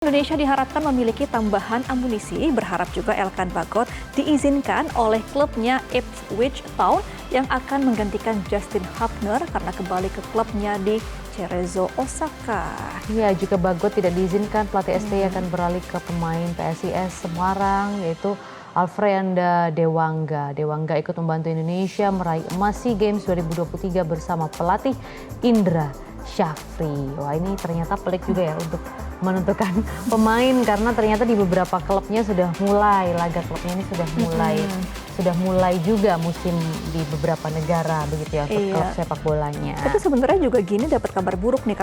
Indonesia diharapkan memiliki tambahan amunisi, berharap juga Elkan Bagot diizinkan oleh klubnya Ipswich Town yang akan menggantikan Justin Hubner karena kembali ke klubnya di Cerezo, Osaka. Ya, jika Bagot tidak diizinkan, pelatih STI akan beralih ke pemain PSIS Semarang, yaitu Alfreanda Dewangga. Dewangga ikut membantu Indonesia meraih emas SEA Games 2023 bersama pelatih Indra Syafri. Wah, ini ternyata pelik juga ya untuk menentukan pemain, karena ternyata di beberapa klubnya sudah mulai, laga klubnya ini sudah mulai juga musim di beberapa negara begitu ya untuk klub sepak bolanya. Tapi sebenarnya juga gini, dapat kabar buruk nih,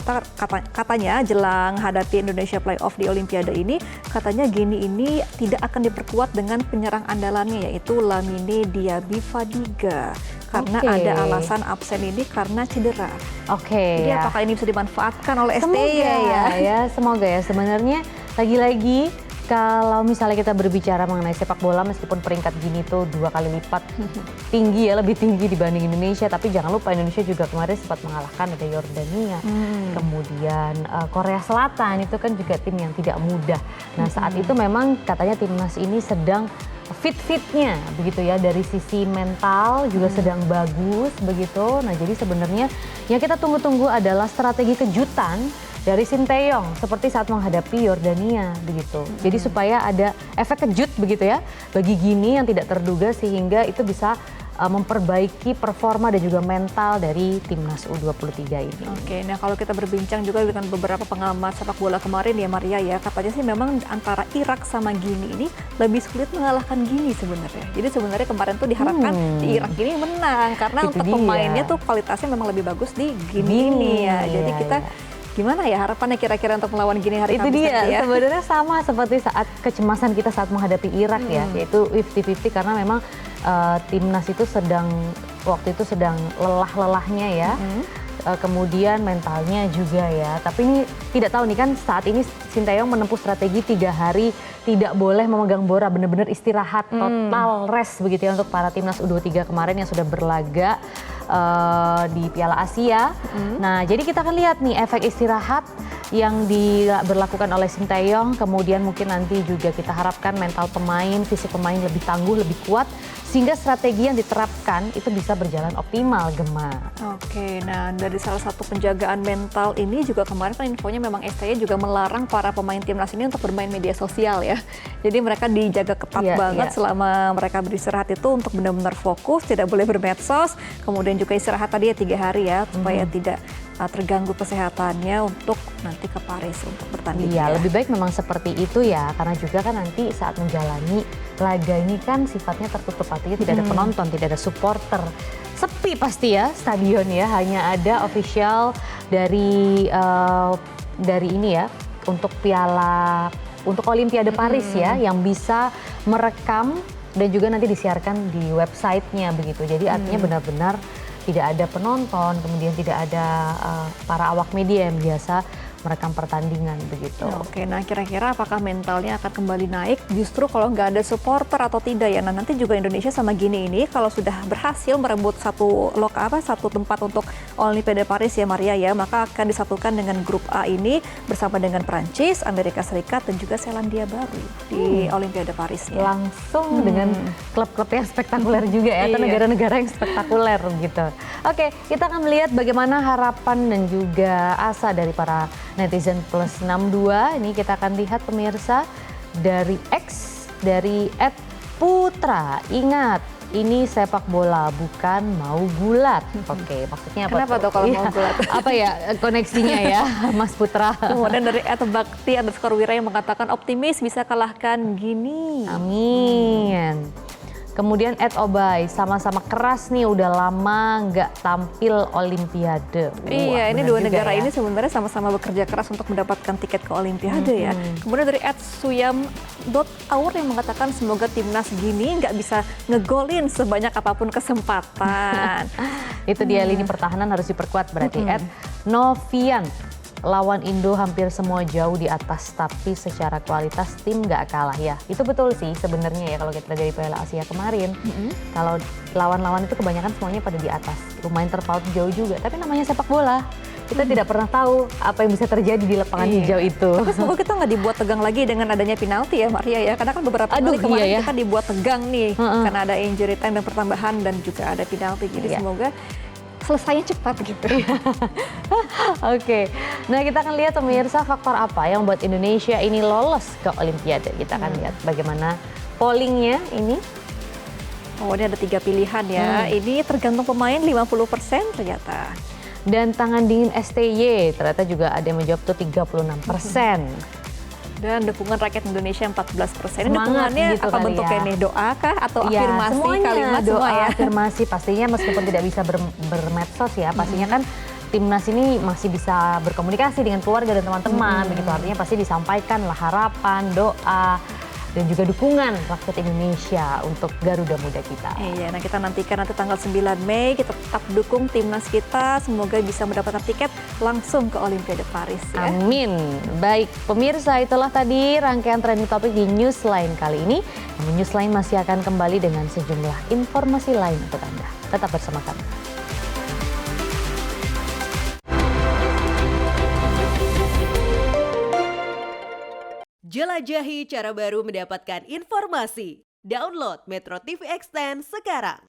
katanya jelang hadapi Indonesia Playoff di Olimpiade ini, katanya Gini ini tidak akan diperkuat dengan penyerang andalannya yaitu Lamine Diaby Fadiga. Karena ada alasan absen ini karena cedera. Jadi apakah ini bisa dimanfaatkan oleh STI ya? Semoga ya. Sebenarnya lagi-lagi kalau misalnya kita berbicara mengenai sepak bola, meskipun peringkat Gini tuh 2 kali lipat tinggi ya, lebih tinggi dibanding Indonesia, tapi jangan lupa Indonesia juga kemarin sempat mengalahkan ada Yordania, kemudian Korea Selatan, itu kan juga tim yang tidak mudah. Nah, saat itu memang katanya timnas ini sedang fit-fitnya begitu ya, dari sisi mental juga sedang bagus begitu. Nah, jadi sebenarnya yang kita tunggu-tunggu adalah strategi kejutan dari Sinteyong seperti saat menghadapi Yordania begitu. Jadi supaya ada efek kejut begitu ya bagi Gini yang tidak terduga, sehingga itu bisa memperbaiki performa dan juga mental dari timnas U23 ini. Oke, nah kalau kita berbincang juga dengan beberapa pengamat sepak bola kemarin ya Maria ya, katanya sih memang antara Irak sama Gini ini lebih sulit mengalahkan Gini sebenarnya. Jadi sebenarnya kemarin tuh diharapkan di Irak ini menang karena Itu untuk pemainnya tuh kualitasnya memang lebih bagus di Gini ini ya. Jadi kita gimana ya harapannya kira-kira untuk melawan Gini hari Itu Kamis dia, ya? sebenarnya sama seperti saat kecemasan kita saat menghadapi Irak ya, yaitu 50-50 karena memang timnas itu waktu itu sedang lelah-lelahnya ya, kemudian mentalnya juga ya. Tapi ini tidak tahu nih kan, saat ini Sinteyong menempuh strategi 3 hari tidak boleh memegang bola, benar-benar istirahat total rest begitu ya untuk para timnas U23 kemarin yang sudah berlaga di Piala Asia. Nah, jadi kita akan lihat nih efek istirahat yang diberlakukan oleh Sinteyong, kemudian mungkin nanti juga kita harapkan mental pemain, fisik pemain lebih tangguh, lebih kuat, sehingga strategi yang diterapkan itu bisa berjalan optimal, Gemma. Oke, nah dari salah satu penjagaan mental ini juga kemarin kan infonya memang STI juga melarang para pemain timnas ini untuk bermain media sosial ya. Jadi mereka dijaga ketat banget selama mereka beristirahat itu untuk benar-benar fokus, tidak boleh bermedsos, kemudian juga istirahat tadi ya 3 hari ya, supaya tidak terganggu kesehatannya untuk nanti ke Paris untuk bertanding. Iya, lebih baik memang seperti itu ya, karena juga kan nanti saat menjalani laga ini kan sifatnya tertutup, artinya tidak ada penonton, tidak ada supporter. Sepi pasti ya stadion ya, hanya ada official dari ini ya, untuk untuk Olimpiade Paris ya, yang bisa merekam dan juga nanti disiarkan di websitenya begitu. Jadi artinya benar-benar tidak ada penonton, kemudian tidak ada para awak media yang biasa merekam pertandingan begitu. Oke, nah kira-kira apakah mentalnya akan kembali naik justru kalau nggak ada supporter atau tidak ya? Nah, nanti juga Indonesia sama Gini ini kalau sudah berhasil merebut satu tempat untuk Olimpiade Paris ya Maria ya, maka akan disatukan dengan grup A ini bersama dengan Prancis, Amerika Serikat dan juga Selandia Baru di Olimpiade Paris ya. Langsung dengan klub-klub yang spektakuler juga ya, atau negara-negara yang spektakuler gitu. Oke, kita akan melihat bagaimana harapan dan juga asa dari para netizen plus 62. Ini kita akan lihat pemirsa dari dari @putra. Ingat, ini sepak bola bukan mau gulat. Oke, maksudnya apa? Kenapa tuh kalau mau gulat? Apa ya koneksinya ya, Mas Putra? Kemudian dari @bakti_wira yang mengatakan optimis bisa kalahkan Gini. Amin. Kemudian @obay, sama-sama keras nih, udah lama nggak tampil Olimpiade. Iya, ini dua negara ini sebenarnya sama-sama bekerja keras untuk mendapatkan tiket ke Olimpiade ya. Kemudian dari @suyam.aur yang mengatakan semoga timnas Gini nggak bisa ngegolin sebanyak apapun kesempatan. Itu dia, lini pertahanan harus diperkuat berarti. @novian, lawan Indo hampir semua jauh di atas, tapi secara kualitas tim nggak kalah ya. Itu betul sih sebenarnya ya, kalau kita dari Piala Asia kemarin. Kalau lawan-lawan itu kebanyakan semuanya pada di atas. Lumayan terpaut jauh juga, tapi namanya sepak bola. kita tidak pernah tahu apa yang bisa terjadi di lapangan hijau itu. Tapi semoga kita nggak dibuat tegang lagi dengan adanya penalti ya Maria ya. Karena kan beberapa kali kemarin kita dibuat tegang nih karena ada injury time dan pertambahan dan juga ada penalti. Jadi semoga selesainya cepat gitu. Oke, nah kita akan lihat pemirsa faktor apa yang membuat Indonesia ini lolos ke Olimpiade. Kita akan lihat bagaimana pollingnya ini. Oh, ini ada 3 pilihan ya. Ini tergantung pemain 50% ternyata. Dan tangan dingin STY ternyata juga ada yang menjawab tuh 36%. Dan dukungan rakyat Indonesia 14%. Ini Semangat dukungannya gitu apa kali bentuknya ya. nih? Doa kah atau Iya, afirmasi semuanya, kalimat doa, semua ya? afirmasi pastinya meskipun tidak bisa bermedsos ya, pastinya kan timnas ini masih bisa berkomunikasi dengan keluarga dan teman-teman, begitu artinya pasti disampaikan lah harapan, doa, dan juga dukungan rakyat Indonesia untuk Garuda Muda kita. Iya, nah kita nantikan nanti tanggal 9 Mei, kita tetap dukung timnas kita, semoga bisa mendapatkan tiket langsung ke Olimpiade Paris ya. Amin. Baik, pemirsa itulah tadi rangkaian trending topik di Newsline kali ini. Namun Newsline masih akan kembali dengan sejumlah informasi lain untuk Anda. Tetap bersama kami. Jelajahi cara baru mendapatkan informasi. Download Metro TV Extend sekarang.